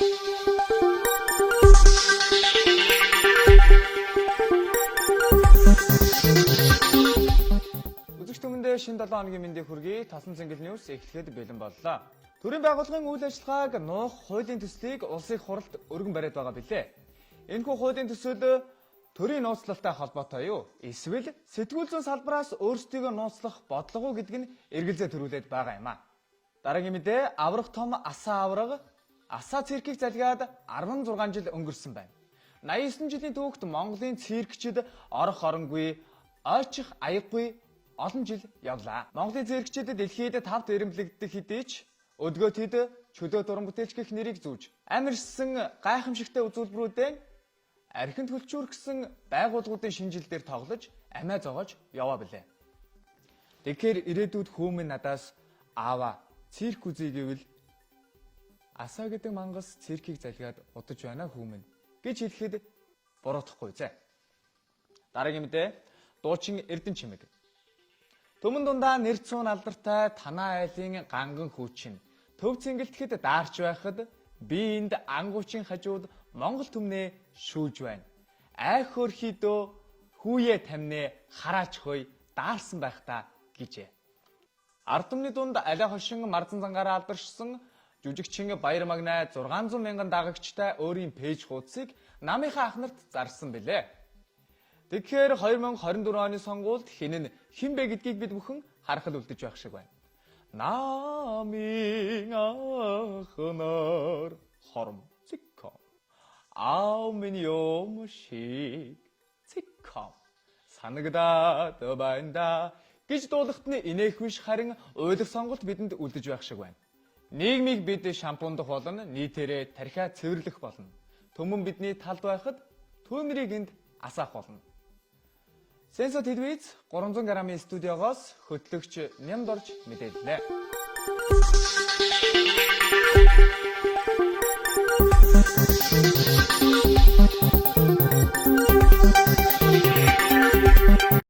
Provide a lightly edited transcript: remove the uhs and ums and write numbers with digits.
Үзэгчдээ шинэ 7 хоногийн мэндийг хүргэе. Тасан цэнгэл ньюс эхлэхэд бэлэн боллоо. Төрийн байгууллагын үйл ажиллагааг нуух хуулийн төслийг улсын их хурлд өргөн бариад байгаа билээ. Энэхүү хуулийн төсөл төрийн нууцлалтай холбоотой юу? Эсвэл сэтгүүл зүйн салбараас өөрсдийгөө нууцлах бодлого уу гэдг нь эргэлзээ төрүүлээд байгаа юм а. Дараагийн мэдээ аврах том асаа авраг асаа циркийг залгаад 16 жил өнгөрсөн байна. 89 жилийн түүхт Монголын циркчид орох оронгүй, ойчих аяггүй олон жил явлаа. Монголын циркчид дэлхийд 5 дээрэмлэгдэх хэдий ч өдгөө тэд чөлөө дуран бүтээлч гэх нэрийг зүүж амарсан гайхамшигтай үзүүлбэрүүдээ архинд хөлчүүргсэн байгууллагуудын шинжилгээр тоглож амиа зогоож яваа билээ. Тэгэхээр ирээдүйд хүүмэн надаас аава цирк үзье гэвэл асаа гэдэг мангас циркийг залгаад удаж байна хүүмэн гэж хэлэхэд буруутахгүй зэ. Дараагийн мэдээ дуучин Эрдэнэ чимэг. Төмөн дундаа нэр цуун алдартай танаа айлын ганган хүүчин төв цэнгэлтэхэд даарч байхад би энд ангуучийн хажууд Монгол түмнээ шүүж байна. Ай хөрхийдөө хүүе тамнээ хараач хой даарсан байх та гэжээ. Ард түмний дунд аля хошин марзан зангаараа алдаршсан жүжигчин Баяр Магнай 600 мянган дагагчтай өөрийн пэйж хуудсыг намынхаа ах нарт зарсан билээ. Тэгэхээр 2024 оны сонгуульд хэн бэ гэдгийг бид бүхэн харахад үлдэж байх шиг байна. Намын ах нар хором циком аав минь юм шиг циком санагдаад байна да гэж дуулахт нь инээх биш харин уйлах сонголт бидэнд үлдэж байх шиг байна. Нийгмийг бид шампундах болно, нийтээрээ тархиа цэвэрлэх болно. Төмөн бидний талд байхад түүнэрийг энд асаах болно. Сенсо телевиз 300 г-ийн студиогоос хөтлөгч Нямдорж мэдээллээ.